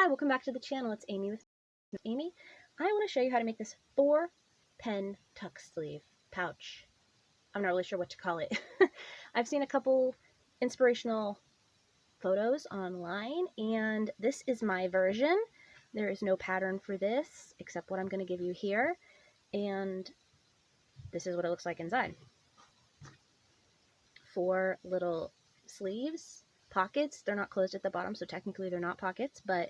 Hi, welcome back to the channel. It's Amy with Amy. I want to show you how to make this 4-pen tuck sleeve pouch. I'm not really sure what to call it. I've seen a couple inspirational photos online, and this is my version. There is no pattern for this except what I'm going to give you here, and this is what it looks like inside. 4 little sleeves, pockets. They're not closed at the bottom, so technically they're not pockets, but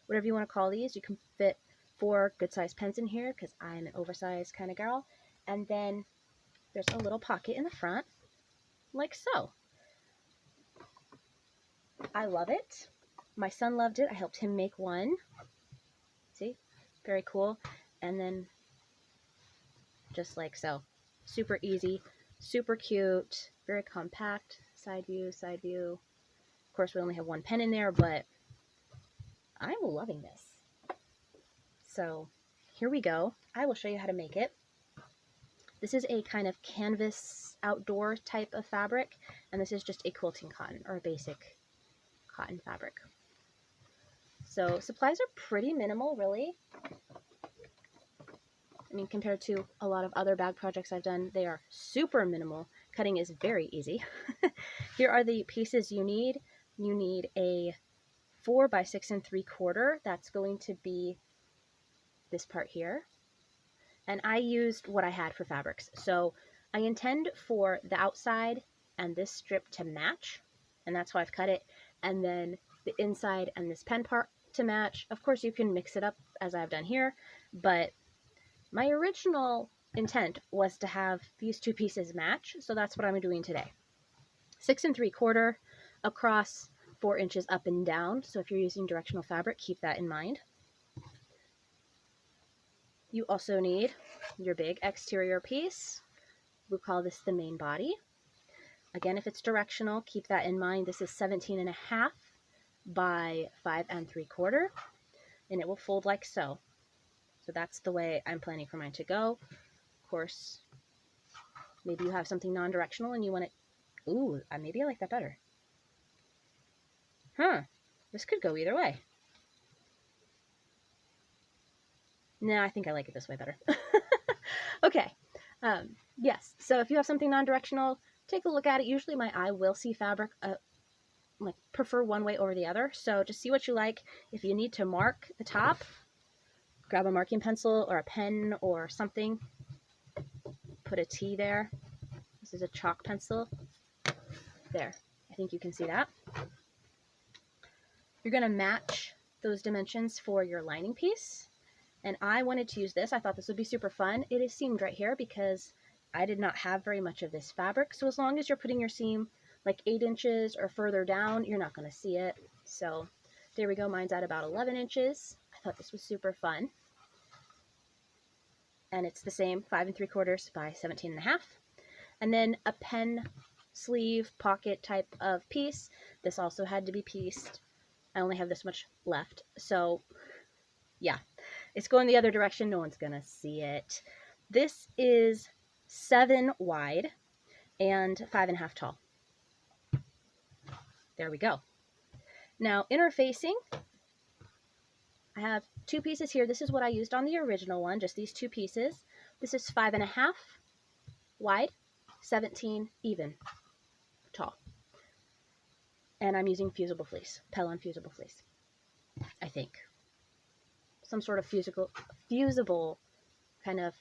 whatever you want to call these, you can fit 4 good-sized pens in here because I'm an oversized kind of girl. And then there's a little pocket in the front, like so. I love it. My son loved it. I helped him make one. See? Very cool. And then just like so. Super easy, super cute, very compact. Side view, side view. Of course, we only have 1 pen in there, but I'm loving this. So here we go. I will show you how to make it. This is a kind of canvas outdoor type of fabric, and this is just a quilting cotton or a basic cotton fabric. So supplies are pretty minimal, really. I mean, compared to a lot of other bag projects I've done, they are super minimal. Cutting is very easy. Here are the pieces you need. You need a 4 by 6 3/4. That's going to be this part here. And I used what I had for fabrics. So I intend for the outside and this strip to match, and that's how I've cut it. And then the inside and this pen part to match. Of course, you can mix it up as I've done here, but my original intent was to have these 2 pieces match, so that's what I'm doing today. 6 3/4 across, 4 inches up and down. So if you're using directional fabric, keep that in mind. You also need your big exterior piece. We'll call this the main body. Again, if it's directional, keep that in mind. This is 17.5 by 5 3/4, and it will fold like so. So that's the way I'm planning for mine to go. Of course, maybe you have something non-directional and you want it. Ooh, maybe I like that better. This could go either way. No, I think I like it this way better. Okay. Yes, so if you have something non-directional, take a look at it. Usually my eye will see fabric, like prefer one way over the other. So just see what you like. If you need to mark the top, grab a marking pencil or a pen or something. Put a T there. This is a chalk pencil. There. I think you can see that. You're going to match those dimensions for your lining piece. And I wanted to use this. I thought this would be super fun. It is seamed right here because I did not have very much of this fabric. So as long as you're putting your seam like 8 inches or further down, you're not going to see it. So there we go. Mine's at about 11 inches. I thought this was super fun. And it's the same 5 3/4 by 17.5. And then a pen sleeve pocket type of piece. This also had to be pieced. I only have this much left. So yeah, it's going the other direction. No one's gonna see it. This is 7 wide and 5.5 tall. There we go. Now interfacing, I have 2 pieces here. This is what I used on the original one, just these 2 pieces. This is 5.5 wide, 17 even tall. And I'm using Fusible Fleece, Pellon Fusible Fleece, I think. Some sort of fusible kind of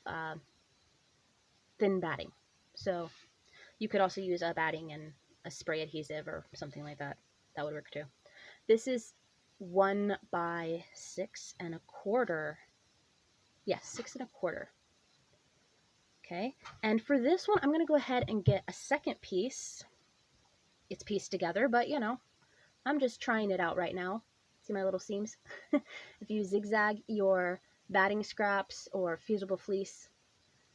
thin batting. So you could also use a batting and a spray adhesive or something like that. That would work too. This is 1 by 6 1/4. Yes, 6 1/4. Okay, and for this one, I'm going to go ahead and get a second piece. It's pieced together, but you know, I'm just trying it out right now. See my little seams? If you zigzag your batting scraps or Fusible Fleece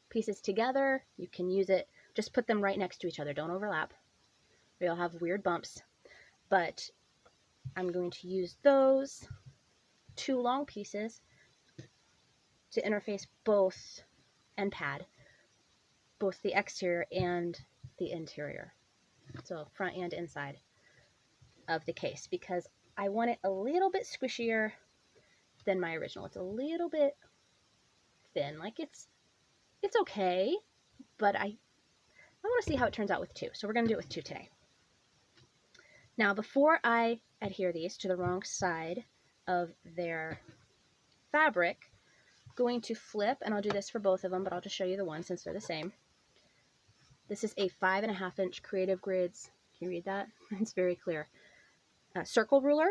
pieces together, you can use it. Just put them right next to each other. Don't overlap. Or you'll have weird bumps. But I'm going to use those 2 long pieces to interface both and pad both the exterior and the interior. So front and inside of the case, because I want it a little bit squishier than my original. It's a little bit thin. Like it's okay, but I want to see how it turns out with 2. So we're going to do it with 2 today. Now, before I adhere these to the wrong side of their fabric, I'm going to flip, and I'll do this for both of them, but I'll just show you the one since they're the same. This is a 5.5 inch Creative Grids. Can you read that? It's very clear. Circle ruler.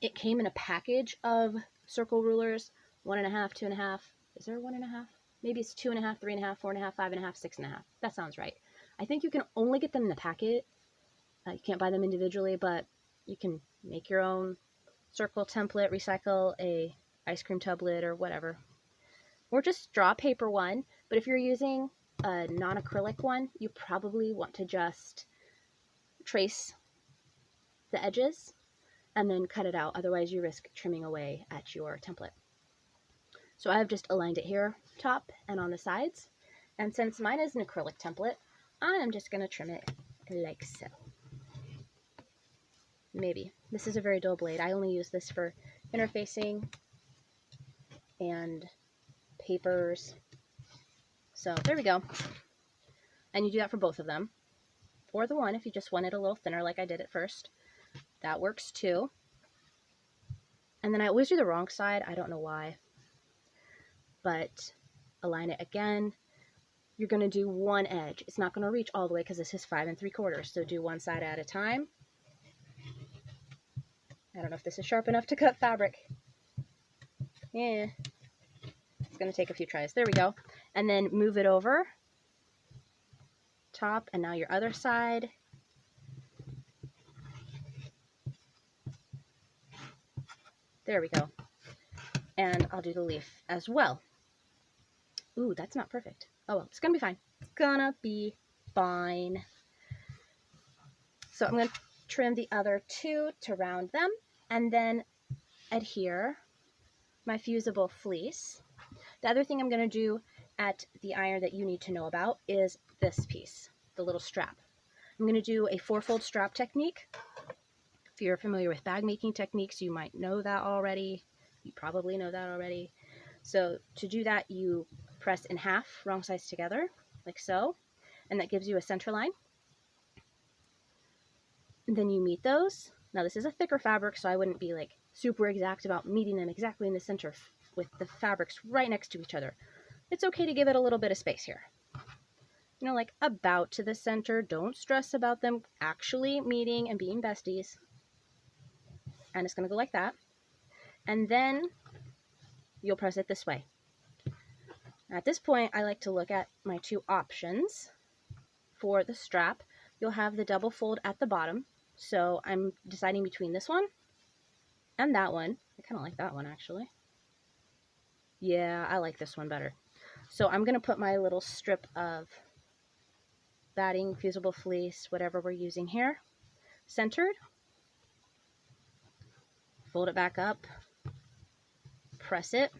It came in a package of circle rulers, 1.5, 2.5. Is there 1.5? Maybe it's 2.5, 3.5, 4.5, 5.5, 6.5. That sounds right. I think you can only get them in the packet. You can't buy them individually, but you can make your own circle template, recycle a ice cream tub lid or whatever. Or just draw a paper one. But if you're using a non-acrylic one, you probably want to just trace the edges and then cut it out. Otherwise, you risk trimming away at your template. So I've just aligned it here, top and on the sides. And since mine is an acrylic template, I'm just going to trim it like so. Maybe. This is a very dull blade. I only use this for interfacing and papers. So there we go. And you do that for both of them. Or the one if you just want it a little thinner like I did at first. That works too. And then I always do the wrong side. I don't know why. But align it again. You're going to do one edge. It's not going to reach all the way because this is 5 3/4. So do one side at a time. I don't know if this is sharp enough to cut fabric. Yeah. It's going to take a few tries. There we go. And then move it over. Top, and now your other side. There we go. And I'll do the leaf as well. Ooh, that's not perfect. Oh well, it's going to be fine. It's going to be fine. So I'm going to trim the other 2 to round them, and then adhere my Fusible Fleece. The other thing I'm going to do at the iron that you need to know about is this piece, the little strap. I'm going to do a 4-fold strap technique. If you're familiar with bag making techniques, you might know that already. You probably know that already. So to do that, you press in half, wrong sides together, like so, and that gives you a center line. And then you meet those. Now this is a thicker fabric, so I wouldn't be like super exact about meeting them exactly in the center with the fabrics right next to each other. It's okay to give it a little bit of space here. You know, like about to the center. Don't stress about them actually meeting and being besties. And it's going to go like that. And then you'll press it this way. At this point, I like to look at my 2 options for the strap. You'll have the double fold at the bottom. So I'm deciding between this one and that one. I kind of like that one, actually. Yeah, I like this one better. So I'm going to put my little strip of batting, Fusible Fleece, whatever we're using here, centered. Fold it back up, press it,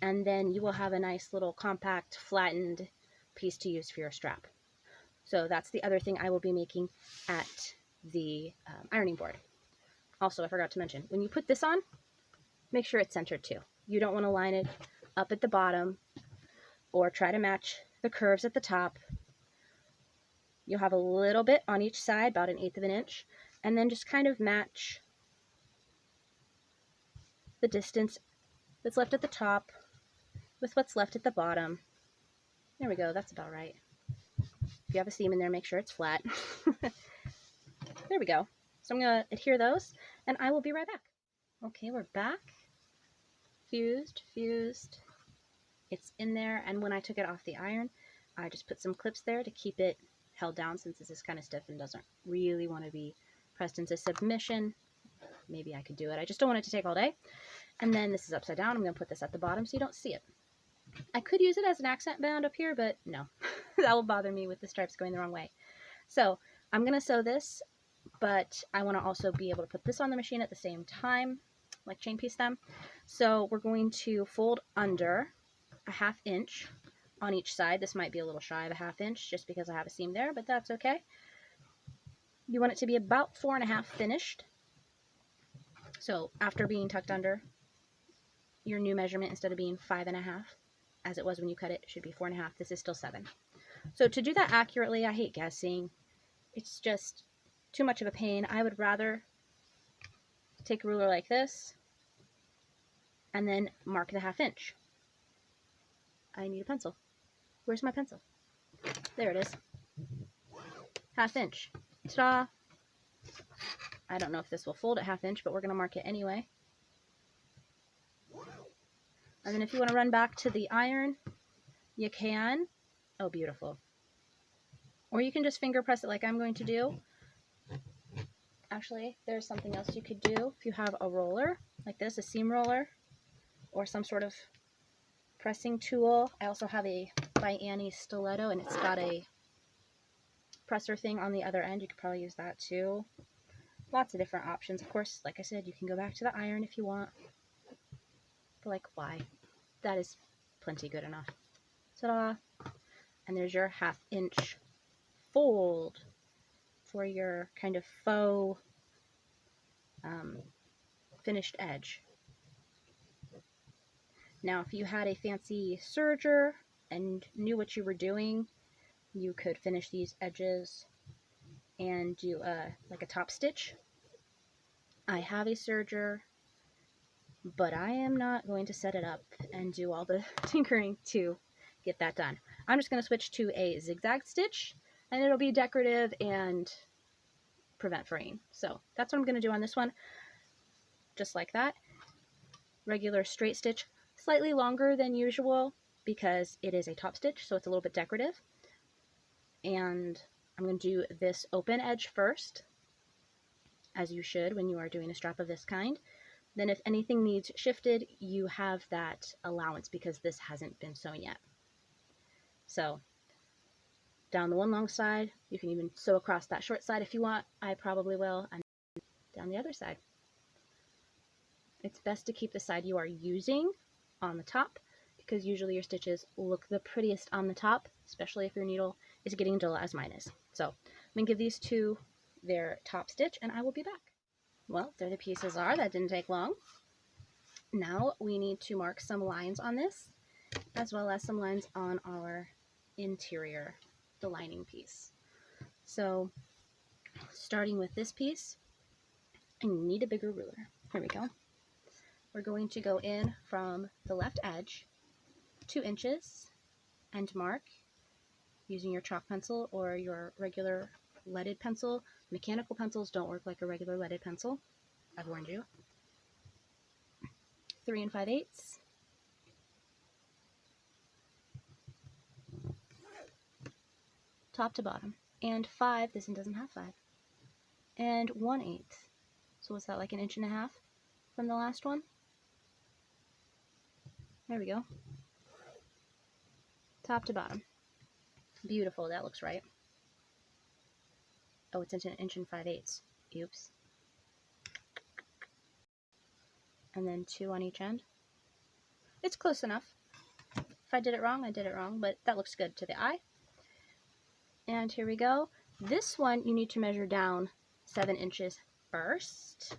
and then you will have a nice little compact, flattened piece to use for your strap. So that's the other thing I will be making at the ironing board. Also, I forgot to mention, when you put this on, make sure it's centered too. You don't want to line it up at the bottom or try to match the curves at the top. You'll have a little bit on each side, about 1/8 of an inch, and then just kind of match the distance that's left at the top with what's left at the bottom. There we go, that's about right. If you have a seam in there, make sure it's flat. There we go. So I'm going to adhere those, and I will be right back. Okay, we're back. Fused. It's in there, and when I took it off the iron, I just put some clips there to keep it held down since this is kind of stiff and doesn't really want to be pressed into submission. Maybe I could do it. I just don't want it to take all day. And then this is upside down. I'm going to put this at the bottom so you don't see it. I could use it as an accent band up here, but no. That will bother me with the stripes going the wrong way. So I'm going to sew this, but I want to also be able to put this on the machine at the same time, like chain piece them. So we're going to fold under a 1/2 inch on each side. This might be a little shy of a 1/2 inch just because I have a seam there, but that's okay. You want it to be about 4.5 finished. So after being tucked under your new measurement, instead of being 5.5 as it was when you cut it, it should be 4.5. This is still 7. So to do that accurately, I hate guessing. It's just too much of a pain. I would rather take a ruler like this and then mark the 1/2 inch. I need a pencil. Where's my pencil? There it is. 1/2 inch. Ta-da! I don't know if this will fold at 1/2 inch, but we're going to mark it anyway. And then if you want to run back to the iron, you can. Oh, beautiful. Or you can just finger press it like I'm going to do. Actually, there's something else you could do if you have a roller like this, a seam roller, or some sort of pressing tool. I also have a by Annie stiletto, and it's got a presser thing on the other end. You could probably use that too. Lots of different options. Of course, like I said, you can go back to the iron if you want. But like, why? That is plenty good enough. Ta-da! And there's your 1/2 inch fold for your kind of faux finished edge. Now, if you had a fancy serger and knew what you were doing, you could finish these edges and do like a top stitch. I have a serger, but I am not going to set it up and do all the tinkering to get that done. I'm just going to switch to a zigzag stitch, and it'll be decorative and prevent fraying. So that's what I'm going to do on this one. Just like that. Regular straight stitch, slightly longer than usual because it is a top stitch, so it's a little bit decorative. And I'm going to do this open edge first, as you should when you are doing a strap of this kind. Then if anything needs shifted, you have that allowance because this hasn't been sewn yet. So down the one long side, you can even sew across that short side if you want. I probably will. And down the other side. It's best to keep the side you are using on the top because usually your stitches look the prettiest on the top, especially if your needle is getting dull as mine is. So I'm going to give these two their top stitch and I will be back. Well, there the pieces are. That didn't take long. Now we need to mark some lines on this as well as some lines on our interior, the lining piece. So starting with this piece, I need a bigger ruler. Here we go. We're going to go in from the left edge 2 inches and mark using your chalk pencil or your regular leaded pencil. Mechanical pencils don't work like a regular leaded pencil. I've warned you. 3 5/8. Top to bottom. And 5, this one doesn't have 5. And 1/8. So what's that, like 1.5 inches from the last one? There we go. Top to bottom. Beautiful, that looks right. Oh, it's 1 inch and 5/8. Oops. And then 2 on each end. It's close enough. If I did it wrong, I did it wrong, but that looks good to the eye. And here we go. This one you need to measure down 7 inches first.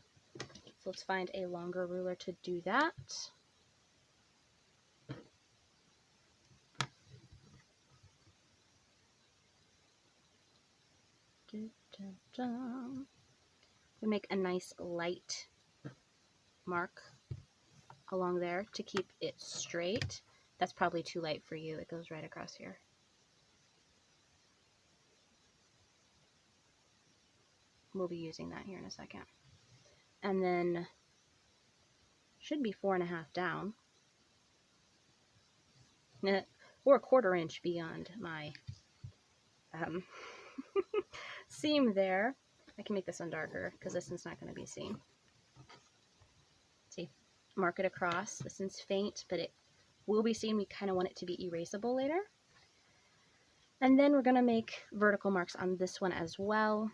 So let's find a longer ruler to do that. We make a nice light mark along there to keep it straight. That's probably too light for you. It goes right across here. We'll be using that here in a second. And then should be 4.5 down. Or 1/4 inch beyond my seam there. I can make this one darker because this one's not going to be seen. See, mark it across. This one's faint, but it will be seen. We kind of want it to be erasable later. And then we're going to make vertical marks on this one as well.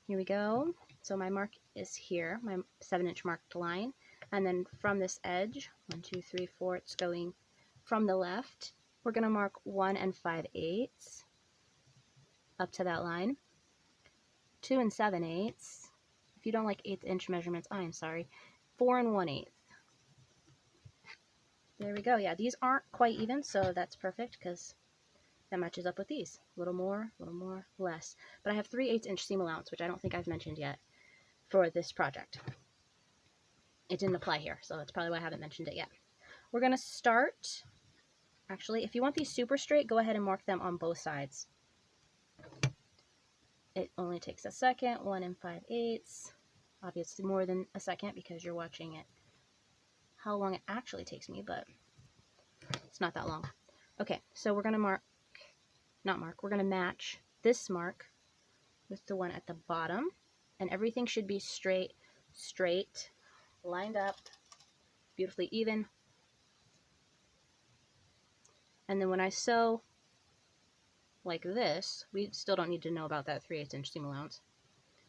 Here we go. So my mark is here, my 7-inch marked line. And then from this edge, 1, 2, 3, 4, it's going from the left. We're going to mark 1 5/8 up to that line. 2 7/8. If you don't like 1/8 inch measurements, I'm sorry. 4 1/8. There we go. Yeah, these aren't quite even, so that's perfect because that matches up with these. A little more, less. But I have 3/8 inch seam allowance, which I don't think I've mentioned yet for this project. It didn't apply here, so that's probably why I haven't mentioned it yet. We're going to start, actually, if you want these super straight, go ahead and mark them on both sides. It only takes a second, 1 5/8. Obviously more than a second because you're watching it. How long it actually takes me, but it's not that long. Okay, so we're going to we're going to match this mark with the one at the bottom, and everything should be straight, lined up, beautifully even. And then when I sew like this, we still don't need to know about that 3/8 inch seam allowance.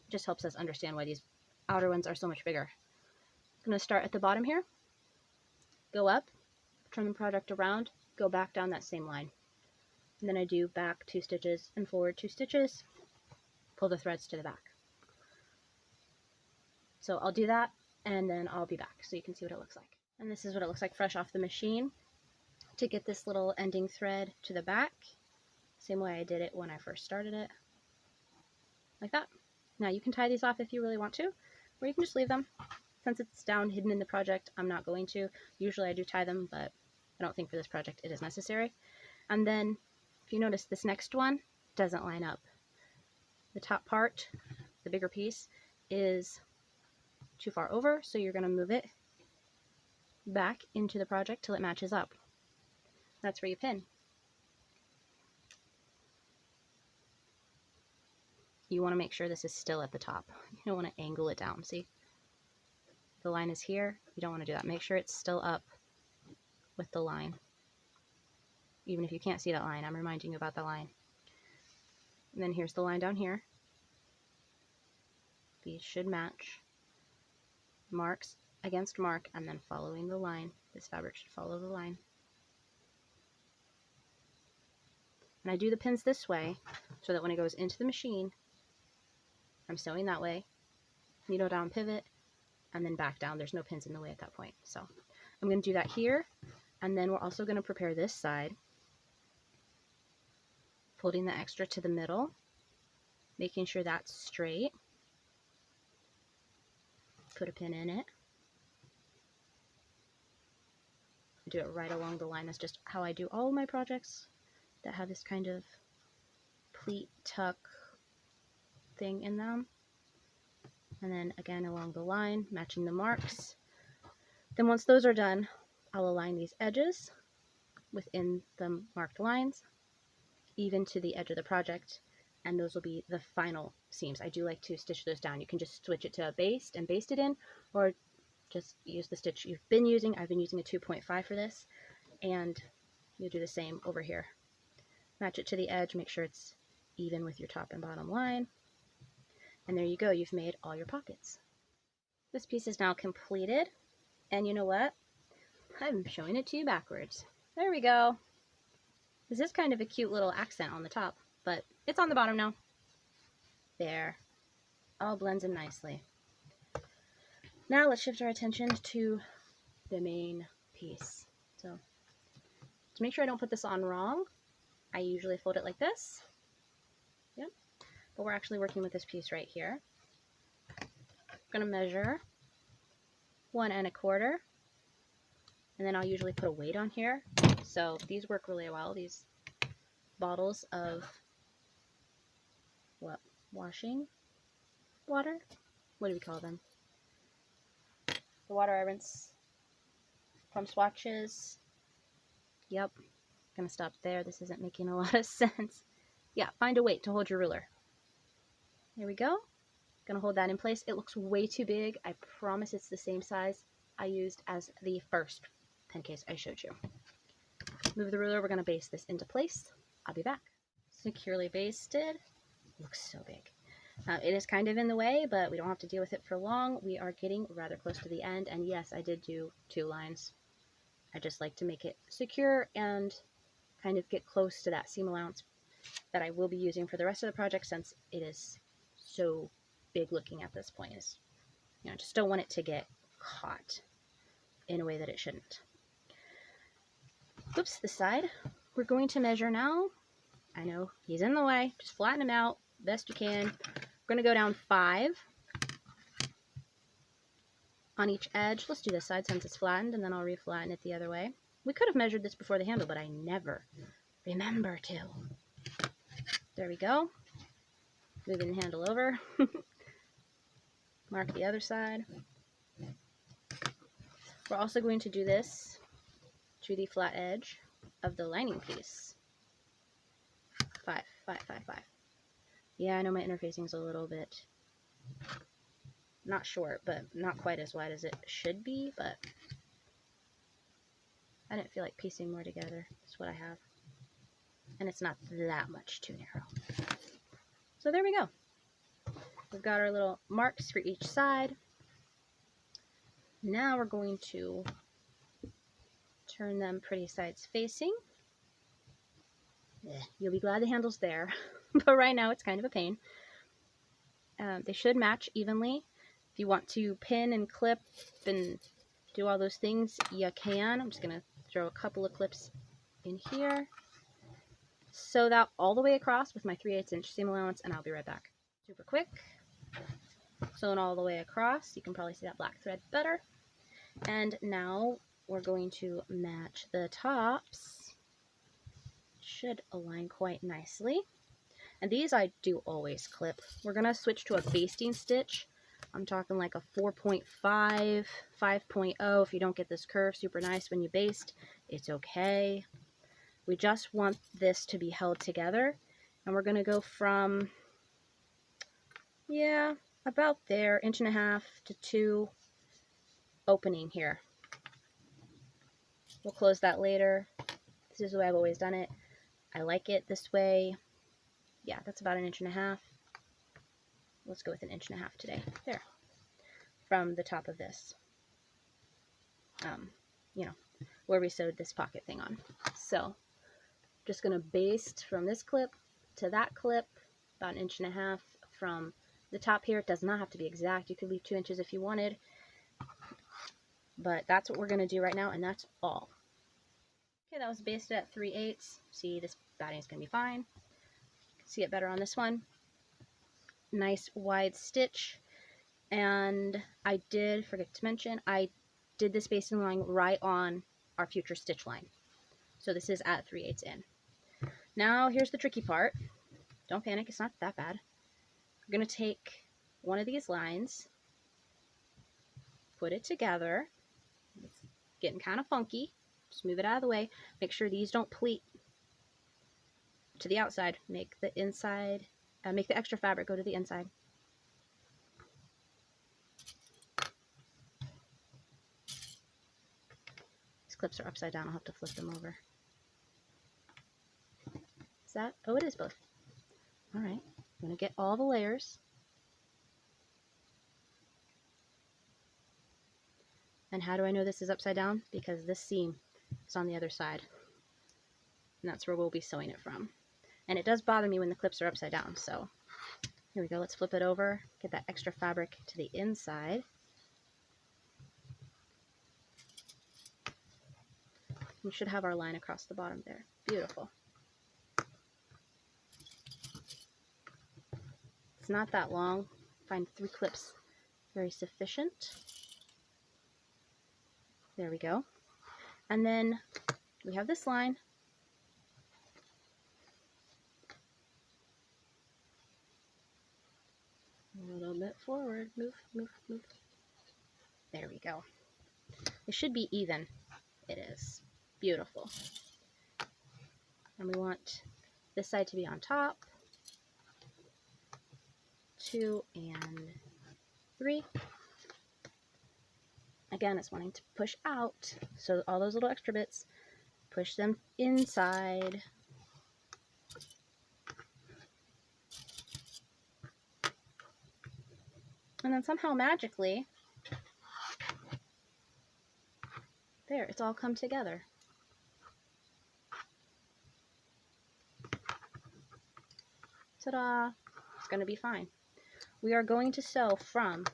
It just helps us understand why these outer ones are so much bigger. I'm going to start at the bottom here, go up, turn the project around, go back down that same line. And then I do back 2 stitches and forward 2 stitches, pull the threads to the back. So I'll do that and then I'll be back so you can see what it looks like. And this is what it looks like fresh off the machine. To get this little ending thread to the back, same way I did it when I first started it, like that. Now you can tie these off if you really want to, or you can just leave them. Since it's down hidden in the project, I'm not going to. Usually I do tie them, but I don't think for this project it is necessary. And then if you notice, this next one doesn't line up. The top part, the bigger piece, is too far over, so you're going to move it back into the project till it matches up. That's where you pin. You want to make sure this is still at the top. You don't want to angle it down. See? The line is here. You don't want to do that. Make sure it's still up with the line. Even if you can't see that line, I'm reminding you about the line. And then here's the line down here. These should match. Marks against mark, and then following the line. This fabric should follow the line. And I do the pins this way so that when it goes into the machine, I'm sewing that way, needle down, pivot, and then back down. There's no pins in the way at that point. So I'm going to do that here, and then we're also going to prepare this side, folding the extra to the middle, making sure that's straight. Put a pin in it. Do it right along the line. That's just how I do all of my projects that have this kind of pleat tuck thing in them. And then again along the line, matching the marks. Then once those are done, I'll align these edges within the marked lines, even to the edge of the project, and those will be the final seams. I do like to stitch those down. You can just switch it to a baste and baste it in, or just use the stitch you've been using. I've been using a 2.5 for this, and you'll do the same over here. Match it to the edge, make sure it's even with your top and bottom line, and there you go. You've made all your pockets. This piece is now completed, and you know what? I'm showing it to you backwards. There we go. This is kind of a cute little accent on the top, but it's on the bottom now. There. All blends in nicely. Now let's shift our attention to the main piece. So to make sure I don't put this on wrong, I usually fold it like this. Yep. But we're actually working with this piece right here. I'm going to measure 1 1/4, and then I'll usually put a weight on here. So these work really well. These bottles of what? Washing water? What do we call them? The water I rinse from swatches. Yep. Gonna stop there. This isn't making a lot of sense. Yeah, find a weight to hold your ruler. There we go. Gonna hold that in place. It looks way too big. I promise it's the same size I used as the first pen case I showed you. Move the ruler. We're gonna baste this into place. I'll be back. Securely basted. Looks so big. It is kind of in the way, but we don't have to deal with it for long. We are getting rather close to the end, and yes, I did do 2 lines. I just like to make it secure and kind of get close to that seam allowance that I will be using for the rest of the project, since it is so big looking at this point. Is, you know, just don't want it to get caught in a way that it shouldn't. Oops, this side. We're going to measure now. I know he's in the way. Just flatten him out best you can. We're going to go down 5 on each edge. Let's do this side since it's flattened, and then I'll reflatten it the other way. We could have measured this before the handle, but I never remember to. There we go. Moving the handle over. Mark the other side. We're also going to do this to the flat edge of the lining piece. 5, 5, 5, 5. Yeah, I know my interfacing is a little bit not short, but not quite as wide as it should be, but I didn't feel like piecing more together. That's what I have. And it's not that much too narrow. So there we go. We've got our little marks for each side. Now we're going to turn them pretty sides facing. You'll be glad the handle's there, but right now it's kind of a pain. They should match evenly. If you want to pin and clip and do all those things, you can. I'm just going to throw a couple of clips in here. Sew that all the way across with my 3/8 inch seam allowance, and I'll be right back. Super quick. Sewn all the way across. You can probably see that black thread better. And now we're going to match the tops. Should align quite nicely. And these I do always clip. We're going to switch to a basting stitch. I'm talking like a 4.5, 5.0. If you don't get this curve super nice when you baste, it's okay. We just want this to be held together. And we're going to go from, yeah, about there, 1.5 to 2 opening here. We'll close that later. This is the way I've always done it. I like it this way. Yeah, that's about 1.5 inches. Let's go with 1.5 inches today. There. From the top of this. You know, where we sewed this pocket thing on. So, just going to baste from this clip to that clip, about 1.5 inches from the top here. It does not have to be exact. You could leave 2 inches if you wanted. But that's what we're going to do right now, and that's all. Okay, that was basted at 3/8. See, this batting is going to be fine. See it better on this one. Nice wide stitch. And I did forget to mention, I did this basting line right on our future stitch line. So this is at 3/8 in. Now here's the tricky part. Don't panic, it's not that bad. We're going to take one of these lines, put it together. It's getting kind of funky. Just move it out of the way. Make sure these don't pleat to the outside. Make the inside, make the extra fabric go to the inside. These clips are upside down. I'll have to flip them over. Is that? Oh, it is both. All right. I'm going to get all the layers. And how do I know this is upside down? Because this seam is on the other side. And that's where we'll be sewing it from. And it does bother me when the clips are upside down. So here we go. Let's flip it over. Get that extra fabric to the inside. We should have our line across the bottom there. Beautiful. It's not that long. I find 3 clips very sufficient. There we go. And then we have this line. A little bit forward. Move, move, move. There we go. It should be even. It is. Beautiful. And we want this side to be on top. 2 and 3. Again, it's wanting to push out. So all those little extra bits, push them inside. And then somehow magically, there, it's all come together. Ta-da! It's going to be fine. We are going to sew from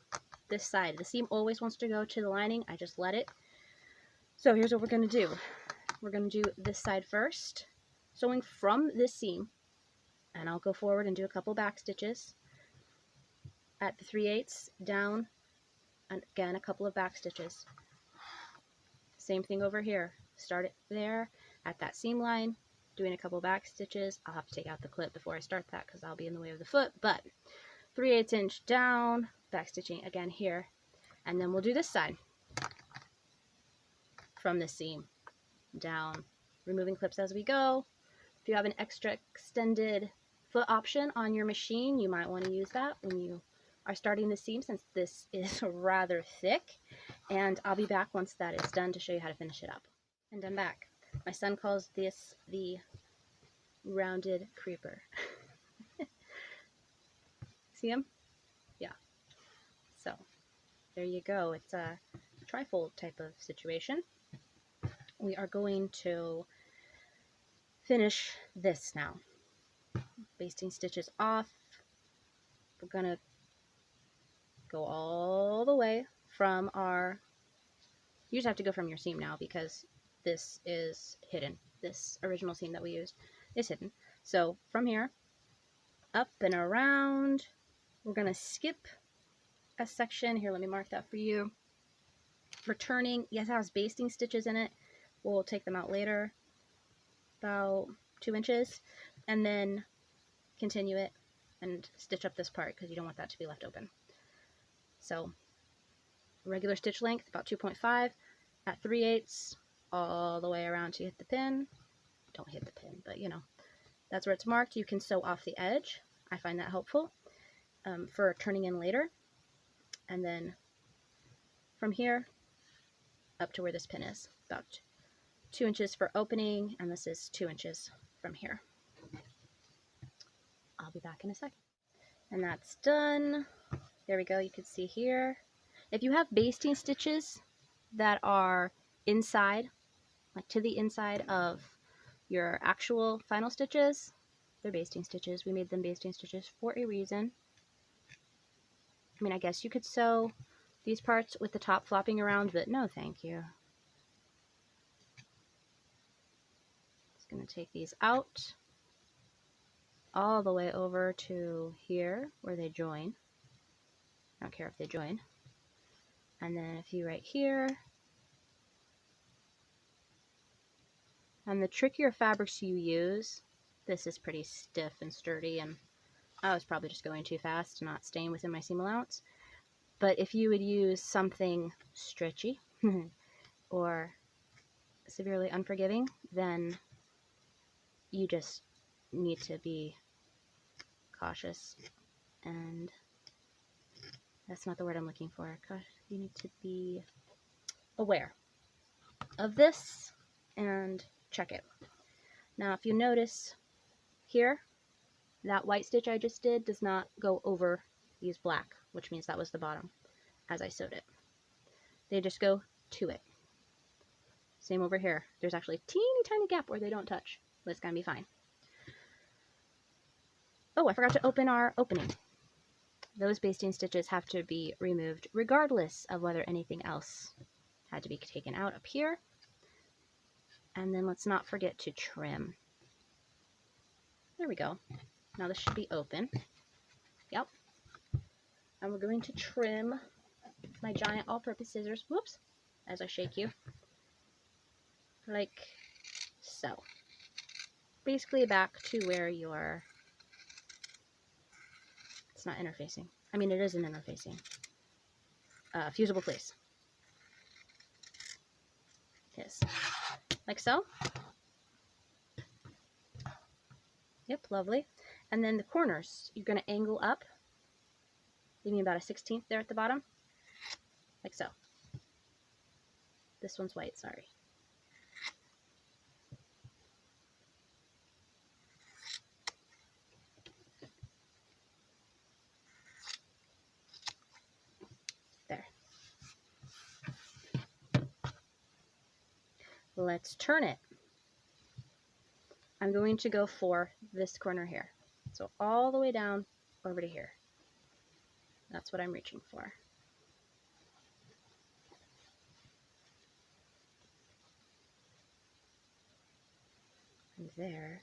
this side. The seam always wants to go to the lining. I just let it. So here's what we're going to do. we're going to do this side first, sewing from this seam, and I'll go forward and do a couple back stitches at the 3/8 down, and again a couple of back stitches. Same thing over here, start it there at that seam line, doing a couple back stitches. I'll have to take out the clip before I start that because I'll be in the way of the foot, but 3/8 inch down, back stitching again here, and then we'll do this side from the seam down, removing clips as we go. If you have an extra extended foot option on your machine, you might want to use that when you are starting the seam, since this is rather thick. And I'll be back once that is done to show you how to finish it up. And I'm back. My son calls this the rounded creeper. See him? Yeah. So there you go. It's a trifold type of situation. We are going to finish this now. Basting stitches off. We're going to go all the way from our, you just have to go from your seam now because this is hidden. This original seam that we used is hidden. So from here, up and around, we're going to skip a section. Here, let me mark that for you. Returning, yes, it has basting stitches in it. We'll take them out later, about 2 inches, and then continue it and stitch up this part because you don't want that to be left open. So regular stitch length, about 2.5 at 3/8 all the way around to hit the pin. Don't hit the pin, but you know, that's where it's marked. You can sew off the edge. I find that helpful for turning in later. And then from here up to where this pin is, about 2 inches for opening, and this is 2 inches from here. I'll be back in a second. And that's done. There we go. You can see here. If you have basting stitches that are inside, like to the inside of your actual final stitches, they're basting stitches. We made them basting stitches for a reason. I mean, I guess you could sew these parts with the top flopping around, but no thank you. Just going to take these out all the way over to here where they join. I don't care if they join. And then a few right here. And the trickier fabrics you use, this is pretty stiff and sturdy, and I was probably just going too fast and not staying within my seam allowance. But if you would use something stretchy or severely unforgiving, then you just need to be cautious, and that's not the word I'm looking for. You need to be aware of this and check it. Now, if you notice here, that white stitch I just did does not go over these black, which means that was the bottom as I sewed it. They just go to it. Same over here. There's actually a teeny tiny gap where they don't touch, but it's gonna be fine. Oh, I forgot to open our opening. Those basting stitches have to be removed regardless of whether anything else had to be taken out up here. And then let's not forget to trim. There we go. Now this should be open. Yep. And we're going to trim my giant all-purpose scissors, whoops, as I shake you, like so. Basically back to where your, it's not interfacing. I mean, it is an interfacing. Fusible Fleece. Yes. Like so. Yep, lovely. And then the corners, you're going to angle up, leaving about a 1/16 there at the bottom, like so. This one's white, sorry. There. Let's turn it. I'm going to go for this corner here. So all the way down over to here. That's what I'm reaching for. there.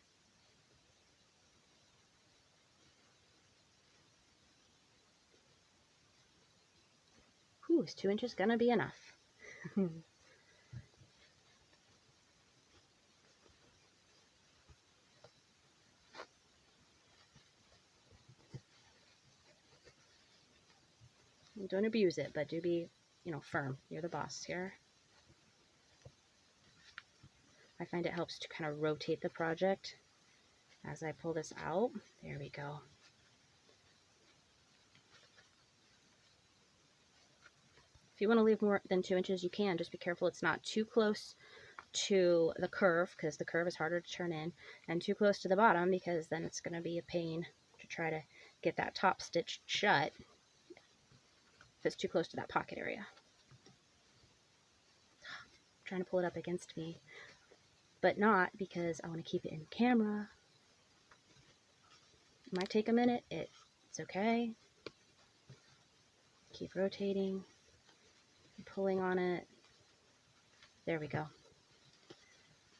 Ooh, is 2 inches gonna be enough? Don't abuse it, but do be, you know, firm. You're the boss here. I find it helps to kind of rotate the project as I pull this out. There we go. If you want to leave more than 2 inches, you can. Just be careful it's not too close to the curve, because the curve is harder to turn in, and too close to the bottom, because then it's going to be a pain to try to get that top stitch shut if it's too close to that pocket area. I'm trying to pull it up against me, but not, because I want to keep it in camera. It might take a minute. It's okay. Keep rotating, pulling on it. There we go.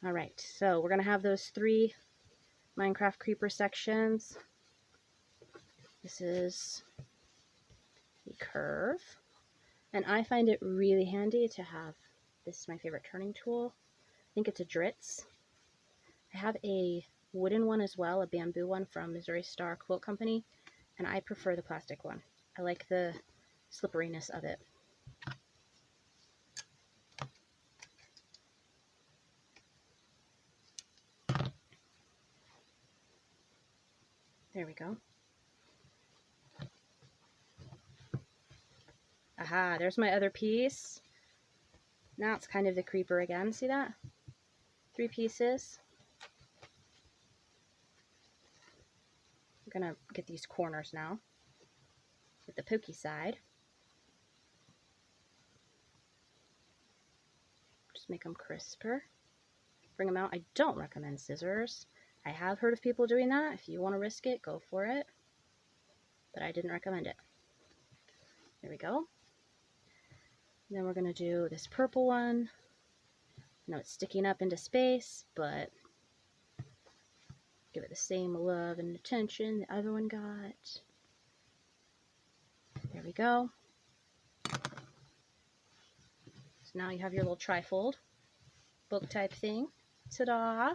All right, so we're going to have those 3 Minecraft creeper sections. This is the curve, and I find it really handy to have, this is my favorite turning tool. I think it's a Dritz. I have a wooden one as well, a bamboo one from Missouri Star Quilt Company, and I prefer the plastic one. I like the slipperiness of it. There we go. Aha, there's my other piece. Now it's kind of the creeper again. See that? 3 pieces. I'm gonna get these corners now with the pokey side. Just make them crisper. Bring them out. I don't recommend scissors. I have heard of people doing that. If you want to risk it, go for it. But I didn't recommend it. There we go. And then we're going to do this purple one. I know it's sticking up into space, but give it the same love and attention the other one got. There we go. So now you have your little trifold book type thing. Ta-da!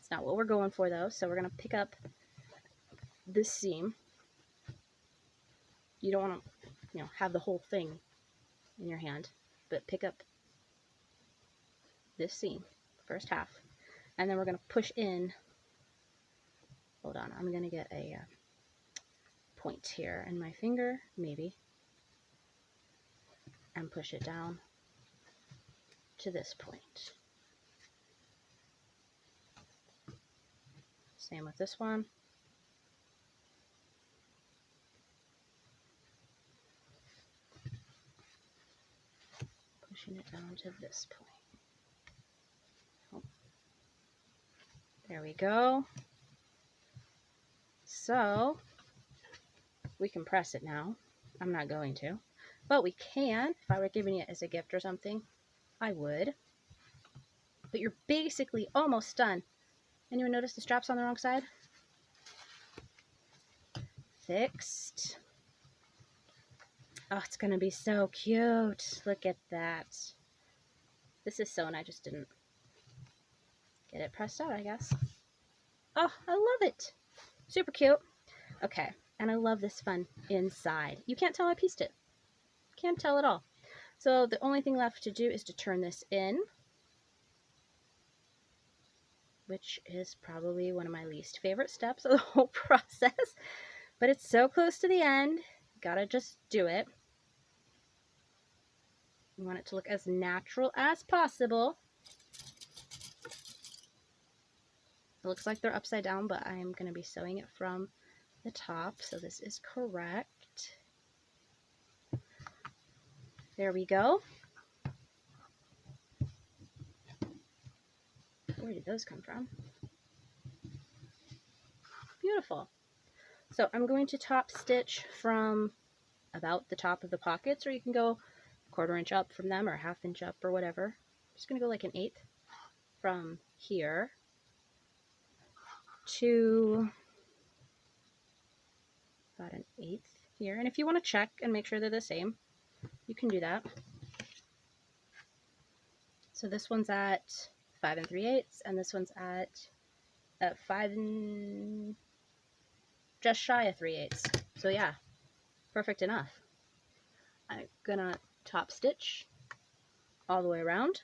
It's not what we're going for though, so we're going to pick up this seam. You don't want to, you know, have the whole thing in your hand, but pick up this seam, first half, and then we're going to push in. Hold on, I'm going to get a point here in my finger, maybe, and push it down to this point. Same with this one. Pushing it down to this point. Oh. There we go. So we can press it now. I'm not going to, but we can. If I were giving it as a gift or something, I would. But you're basically almost done. Anyone notice the straps on the wrong side? Fixed. Oh, it's going to be so cute. Look at that. This is sewn. I just didn't get it pressed out, I guess. Oh, I love it. Super cute. Okay, and I love this fun inside. You can't tell I pieced it. Can't tell at all. So the only thing left to do is to turn this in, which is probably one of my least favorite steps of the whole process. But it's so close to the end. Gotta just do it. You want it to look as natural as possible. It looks like they're upside down, but I'm going to be sewing it from the top, so this is correct. There we go. Where did those come from? Beautiful. So I'm going to top stitch from about the top of the pockets, or you can go 1/4 inch up from them, or 1/2 inch up, or whatever. I'm just going to go like 1/8. from here to about an eighth here. And if you want to check and make sure they're the same, you can do that. So this one's at 5 3/8, and this one's at 5 and just shy of 3/8. So yeah, perfect enough. I'm gonna top stitch all the way around,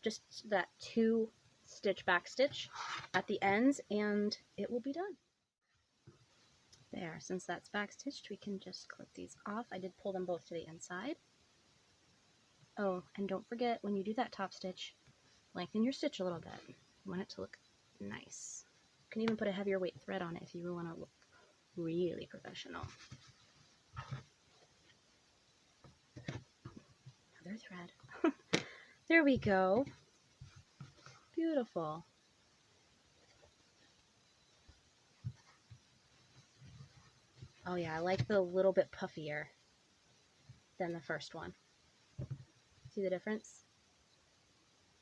just that 2 stitch back stitch at the ends, and it will be done. There, since that's back stitched, we can just clip these off. I did pull them both to the inside. Oh, and don't forget, when you do that top stitch, lengthen your stitch a little bit. You want it to look nice. You can even put a heavier weight thread on it if you want to look really professional. Another thread. There we go. Beautiful. Oh yeah, I like the little bit puffier than the first one. See the difference?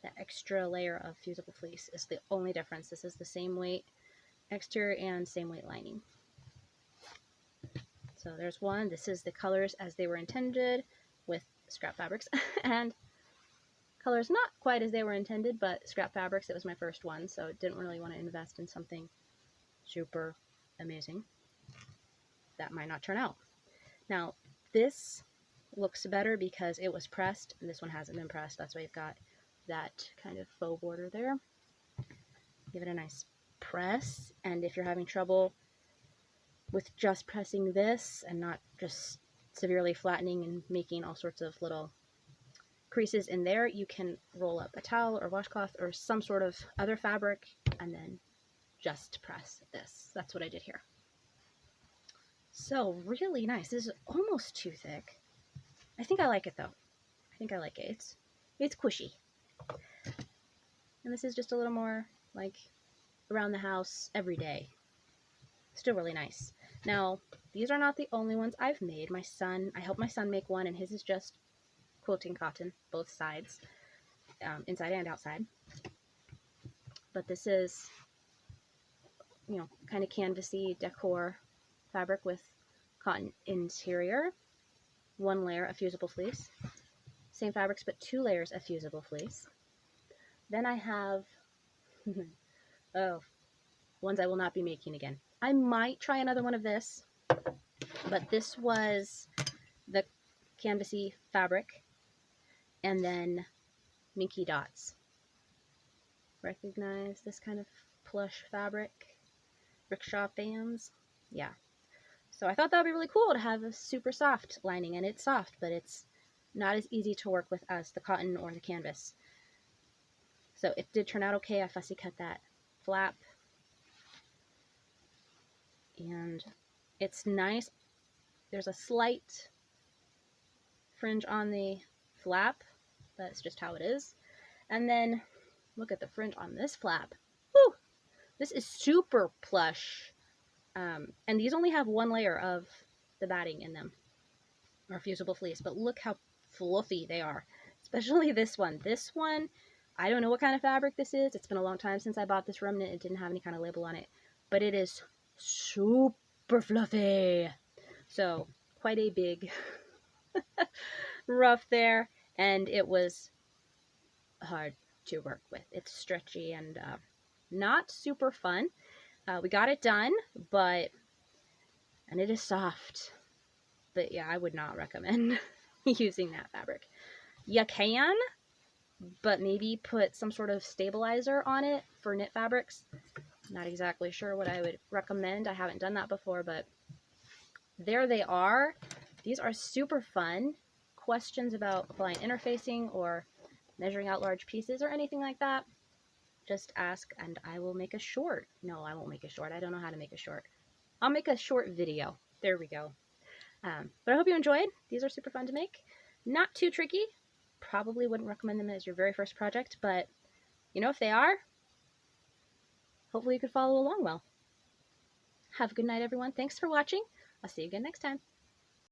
That extra layer of Fusible Fleece is the only difference. This is the same weight exterior and same weight lining. So there's one. This is the colors as they were intended with scrap fabrics, and colors not quite as they were intended, but scrap fabrics. It was my first one, so didn't really want to invest in something super amazing that might not turn out. Now this looks better because it was pressed, and this one hasn't been pressed. That's why you've got that kind of faux border there. Give it a nice press, and if you're having trouble with just pressing this and not just severely flattening and making all sorts of little creases in there, you can roll up a towel or washcloth or some sort of other fabric and then just press this. That's what I did here. So really nice. This is almost too thick. I think I like it though. I think I like it. It's squishy. And this is just a little more like around the house every day. Still really nice. Now, these are not the only ones I've made. I helped my son make one, and his is just quilting cotton, both sides, inside and outside. But this is, you know, kind of canvasy decor fabric with cotton interior, 1 layer of Fusible Fleece, same fabrics but 2 layers of Fusible Fleece. Then I have, ones I will not be making again. I might try another one of this, but this was the canvasy fabric and then Minky Dots. Recognize this kind of plush fabric? Rickshaw fans? Yeah. So I thought that would be really cool to have a super soft lining, and it's soft, but it's not as easy to work with as the cotton or the canvas. So it did turn out okay. I fussy cut that flap, and it's nice. There's a slight fringe on the flap. That's just how it is. And then look at the fringe on this flap. Woo! This is super plush. And these only have 1 layer of the batting in them, or Fusible Fleece, but look how fluffy they are. Especially this one. This one, I don't know what kind of fabric this is. It's been a long time since I bought this remnant. It didn't have any kind of label on it, but it is super fluffy. So quite a big ruff there, and it was hard to work with. It's stretchy and not super fun. We got it done, and it is soft. But yeah, I would not recommend using that fabric. You can, but maybe put some sort of stabilizer on it for knit fabrics. Not exactly sure what I would recommend. I haven't done that before, but there they are. These are super fun. Questions about applying interfacing or measuring out large pieces or anything like that, just ask and I will make a short. No, I won't make a short. I don't know how to make a short. I'll make a short video. There we go. But I hope you enjoyed. These are super fun to make. Not too tricky. Probably wouldn't recommend them as your very first project, but you know, if they are, hopefully you could follow along well. Have a good night, everyone. Thanks for watching. I'll see you again next time.